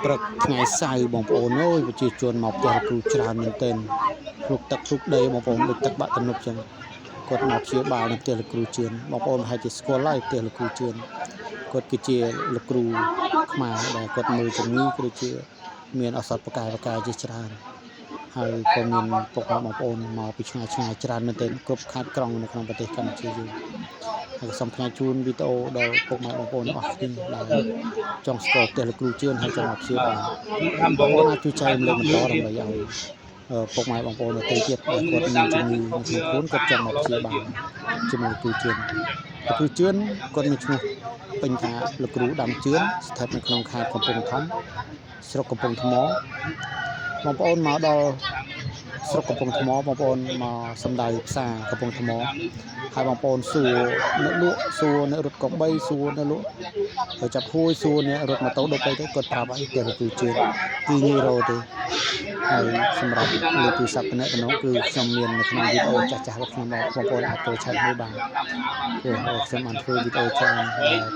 ព្រឹកថ្ងៃសៅរ៍បងប្អូនអើយប្រជាជនមកផ្ទះលោកគ្រូច្រើនមែនទែនភ្លុកទឹកភ្លុកដីបងប្អូនដូចទឹកបាក់ទំនប់ចឹងគាត់មកព្យាបាលនៅផ្ទះលោកគ្រូជឿនបងប្អូនប្រហែលជាស្គាល់ហើយផ្ទះលោកគ្រូជឿនគាត់គឺជាលោកគ្រូខ្មែរដែលគាត់មើលជំងឺក៏ដូចជាមានឱសថបកាយជាច្រើនហើយក៏មានពុកម៉ែបងប្អូនមកពីឆ្ងាយច្រើនមែនទែនគ្រប់ខេត្តក្រុងនៅក្នុងប្រទេសកម្ពុជាយើងហើយសូមផ្សាយជូនវីដេអូដល់ពុកម៉ែបងប្អូនទាំងអស់គ្នាដែលចង់ស្គាល់ផ្ទះលោកគ្រូជឿនហើយចង់មកព្យាបាលបងប្អូនអាចជួយចែករំលែកបន្តដើម្បីឲ្យពុកម៉ែបងប្អូនដទៃទៀតដែលគាត់មានជំងឺនៅក្នុងខ្លួនគាត់ចង់មកព្យាបាលជាមួយលោកគ្រូជឿនលោកគ្រូជឿនគាត់មានឈ្មោះពេញថាលោកគ្រូដាំជឿនស្ថិតនៅក្នុងខេត្តកំពង់ធំស្រុកកំពង់ថ្មបងប្អូនមកដល់ស្រុកកំពង់ថ្មបងប្អូនមកសំដៅផ្សារកំពង់ថ្មហើយបងប្អូនសួរអ្នកលក់សួរអ្នករត់កង់3សួរអ្នកលក់ហើយចាប់ហួយសួរអ្នករត់ម៉ូតូដល់ទៅគាត់ប្រាប់ឲ្យផ្ទះលោកគ្រូជឿនគឺងាយរកទេហើយសម្រាប់លេខទូរស័ព្ទតំណគឺខ្ញុំមាននៅក្នុងវីដេអូចាស់របស់ខ្ញុំបងប្អូនអាចចូលឆែកមើលបានព្រោះខ្ញុំបានធ្វើវីដេអូច្រើន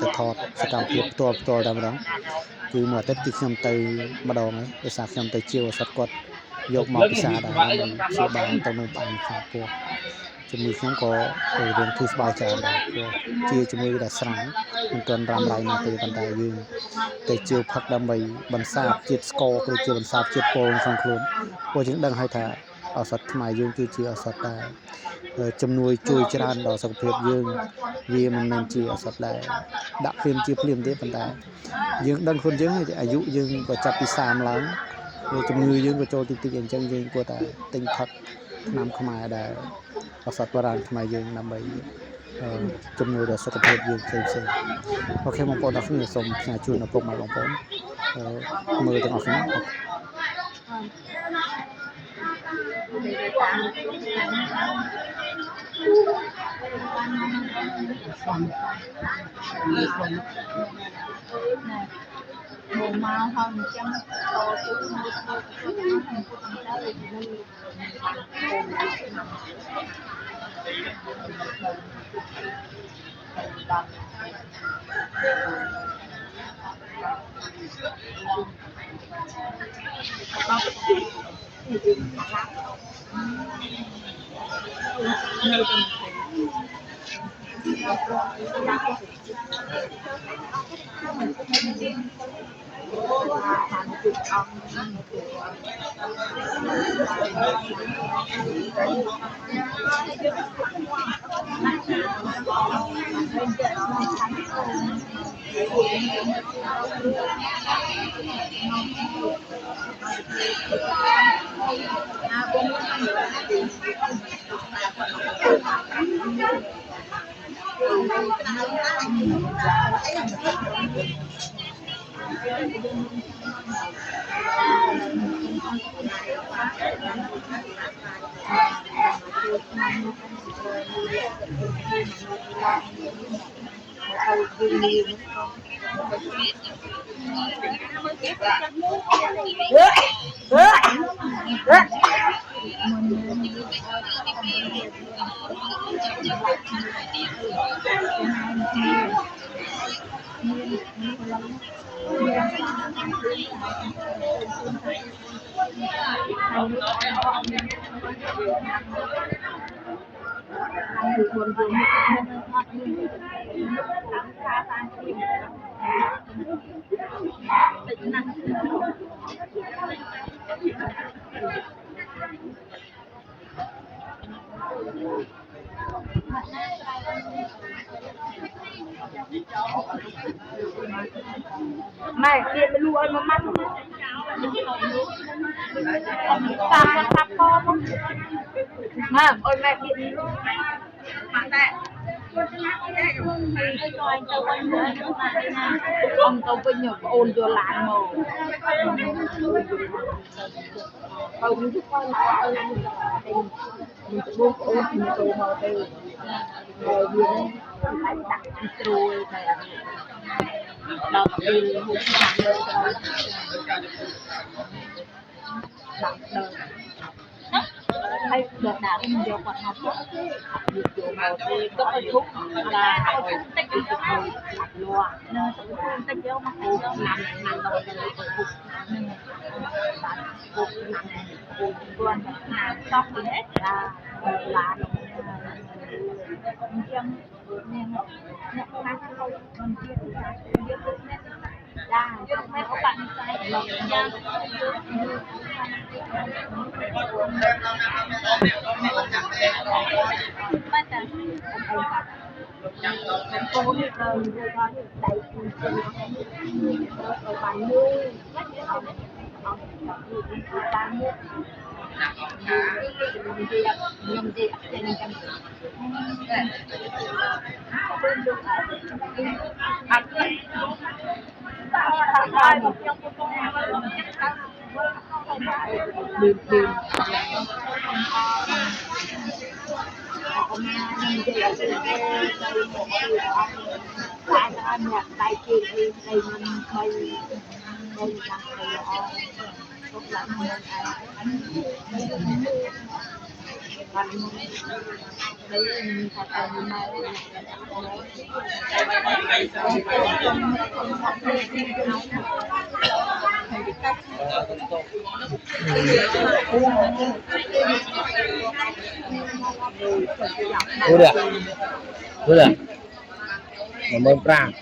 ទៅថតសកម្មភាពផ្ទាល់តែម្ដងគឺមួយអាទិត្យគឺខ្ញុំទៅម្ដងហើយដោយសារខ្ញុំទៅជាវសិទ្ធគាត់យកមកពិសាដែរដើម្បីព្យាបាលទៅនៅផ្អែមខាងពោះជំងឺខ្ញុំក៏រឿងធូរស្បើយច្រើនដែរព្រោះជាជំងឺដែលស្រាលមិនទាន់រ៉ាំរ៉ៃណាទេប៉ុន្តែយើងទៅជាវផឹកដើម្បីបន្សាបជាតិស្ករឬជាបន្សាបជាតិពុលក្នុងខ្លួនព្រោះយើងដឹងហើយថាឱសថខ្មែរយើងគឺជាឱសថដែលជំនួយជួយច្រើនដល់សុខភាពយើងវាមិនមែនជាឱសថដែលដាក់ភ្លាមទេប៉ុន្តែយើងដឹងខ្លួនយើងអាយុយើងក៏ចាប់ពី30ឡើងជំងឺយើងក៏ចូលតិចអញ្ចឹងយើងគួរតែទិញផឹកថ្នាំខ្មែរដែលឱសថបុរាណខ្មែរយើងដើម្បីជំនួយដល់សុខភាពយើងផ្សេងអូខេបងប្អូនអរគ្នាសូមផ្សាយជូនដល់ពុកម៉ែបងប្អូនមើលទាំងអស់គ្នាមកហើយអញ្ចឹងតទៅមួយម៉ែគេទៅលក់ឲ្យមួយម៉ាត់តាមគាត់ថាពោមកម៉ែអុយម៉ែគេលក់ម៉ាក់ដែរông tao với nhiều ôn cho lại màu không chút con lại mình buông ôn thì tôi màu từ rồi vừa phải đặt rồi đọc đi hôm đặt đời hay đợt nào cũng vô còn học việc vụ màu thì có ơi thuốc là tích cực lùa nên tụi tích vô mà làm đầu là cục tuần xong thì hết là chân nên nhận khác không mình chia ra mấy các bạn sai lầm nha cô đi rồi có đầy ở bàn nuôi bàn nuôi nhầm gì tay kia đây đây mình đây đây là tốt lắm đấy mình phải làm mai Udah. Nomor perang.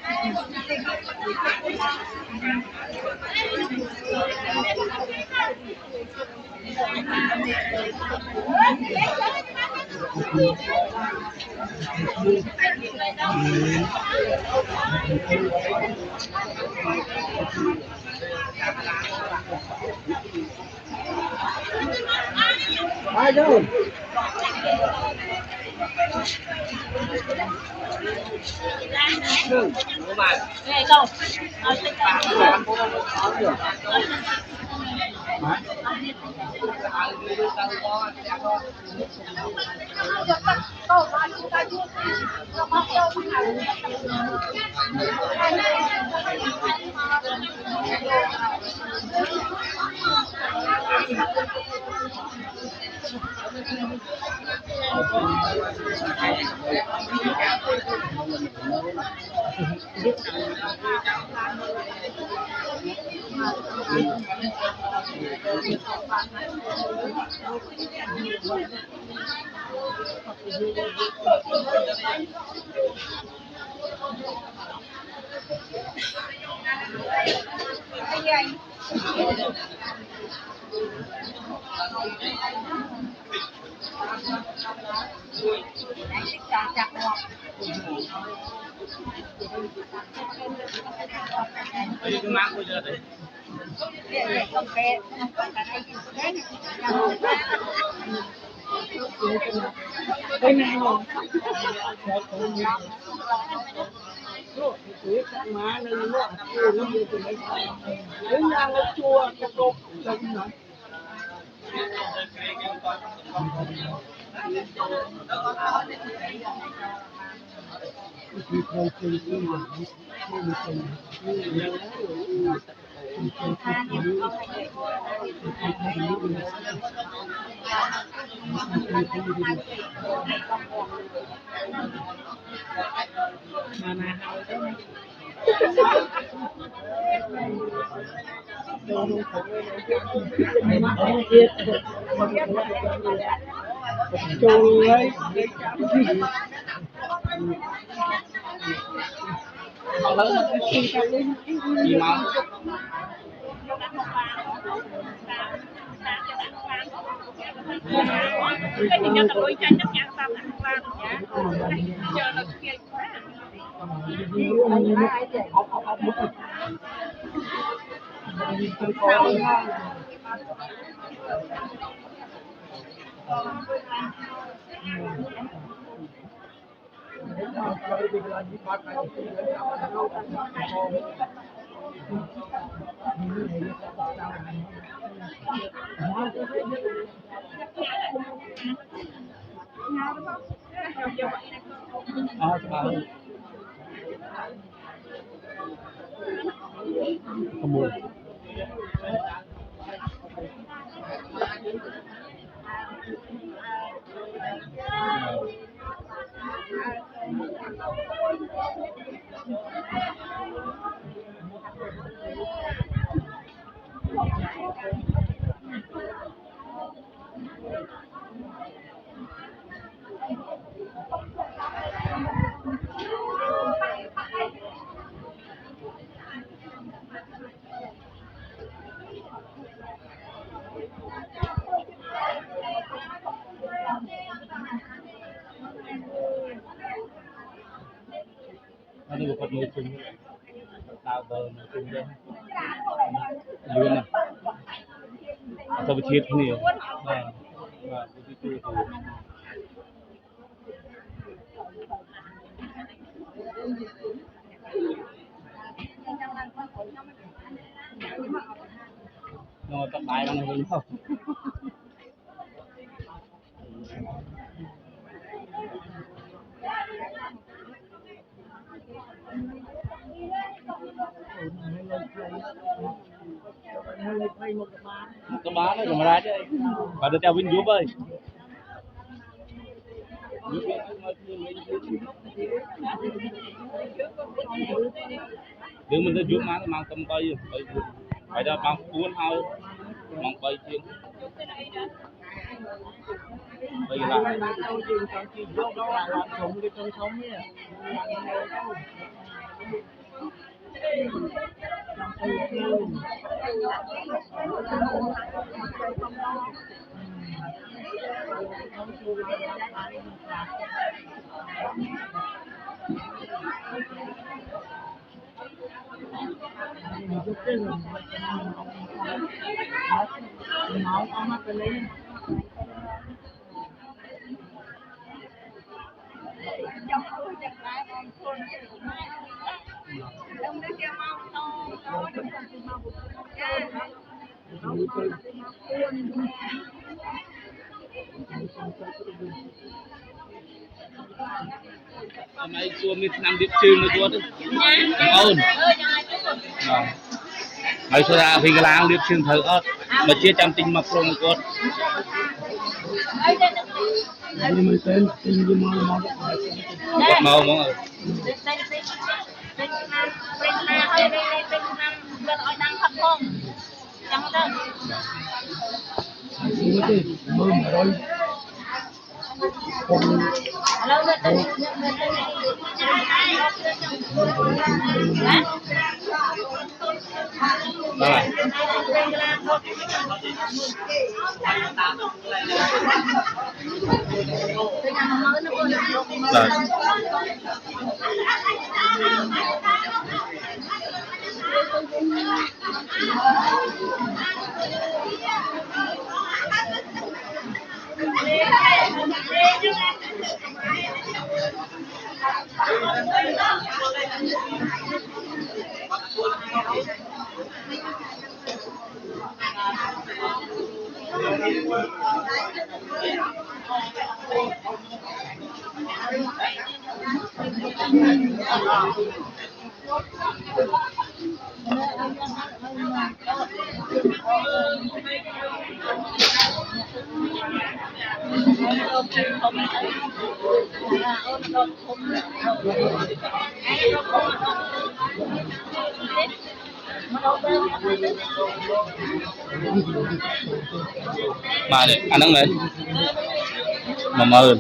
Aduh. Này không? Má nó nó chua nó như thế này, đến nhà nó chua cái cục đừng nói. Trời ơi, gì mà Cái gì cho tao đuổi tranh chấp nhận tao ăn qua chờ là kia quá. Kamu. Phật nuôi chung đào bờ nuôi chung đây lươn này sao bị thiệt nhiều này và cái chui nó tập bài bằng hình không cái bán nó cầm ra chứ và được theo Vinh giúp ơi đừng mình đã giúp má mang tầm bay phải ra mang cuốn thôi mang bay chiên bây giờ mày xua mít nằm điệp trừ nữa tuốt ôn mày xua ra vì cái láng điệp trừ thở ớt mà chia trăm tinh mà pro một tuốt màu màu mà đấy anh đang đấy mà mờ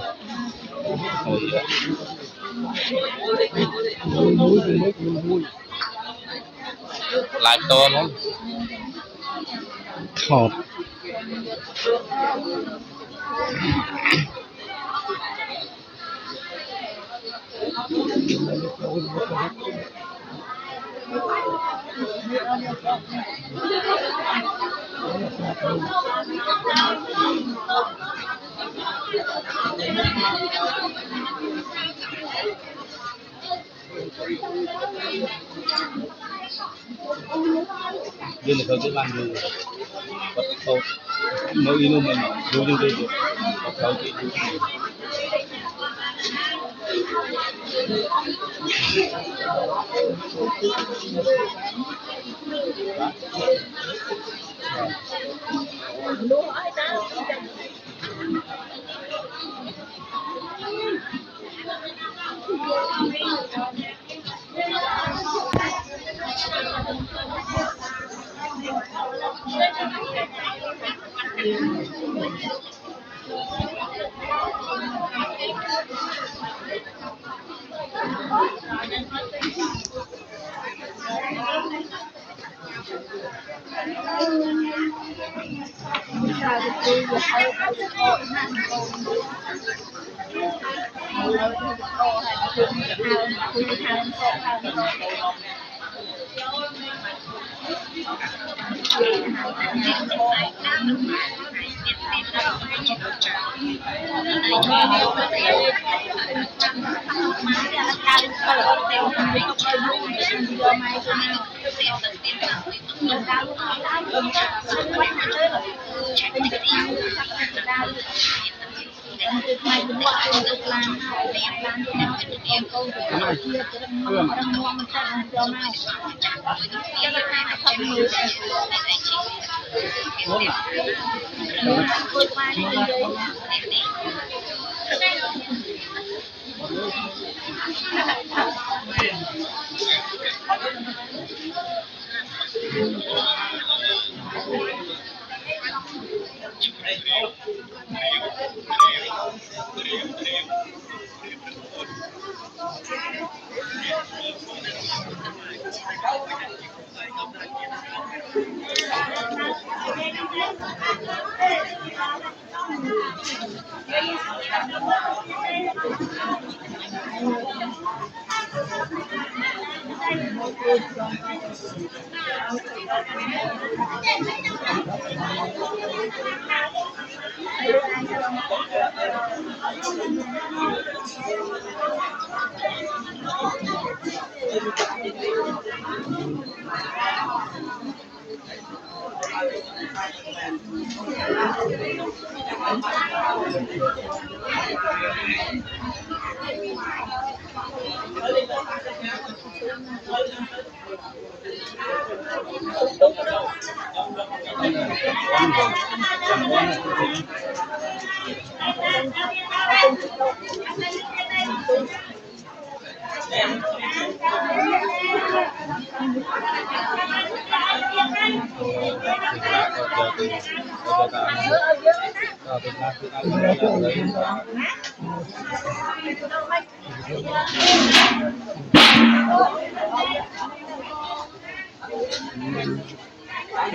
lại to lắm thọt đây là thời tiết làm gì vật tốt mới đi luôn mìnhดูnhư thế thời tiết sao thì tôi vừa thấy tôi ô nặng ô ô hay tôi thao mai cũng qua tôi được làm câu chia cho nó mua mình cho mau cho nó không nhiều tôi qua đi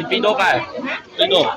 Pí đốt này, pí đốt.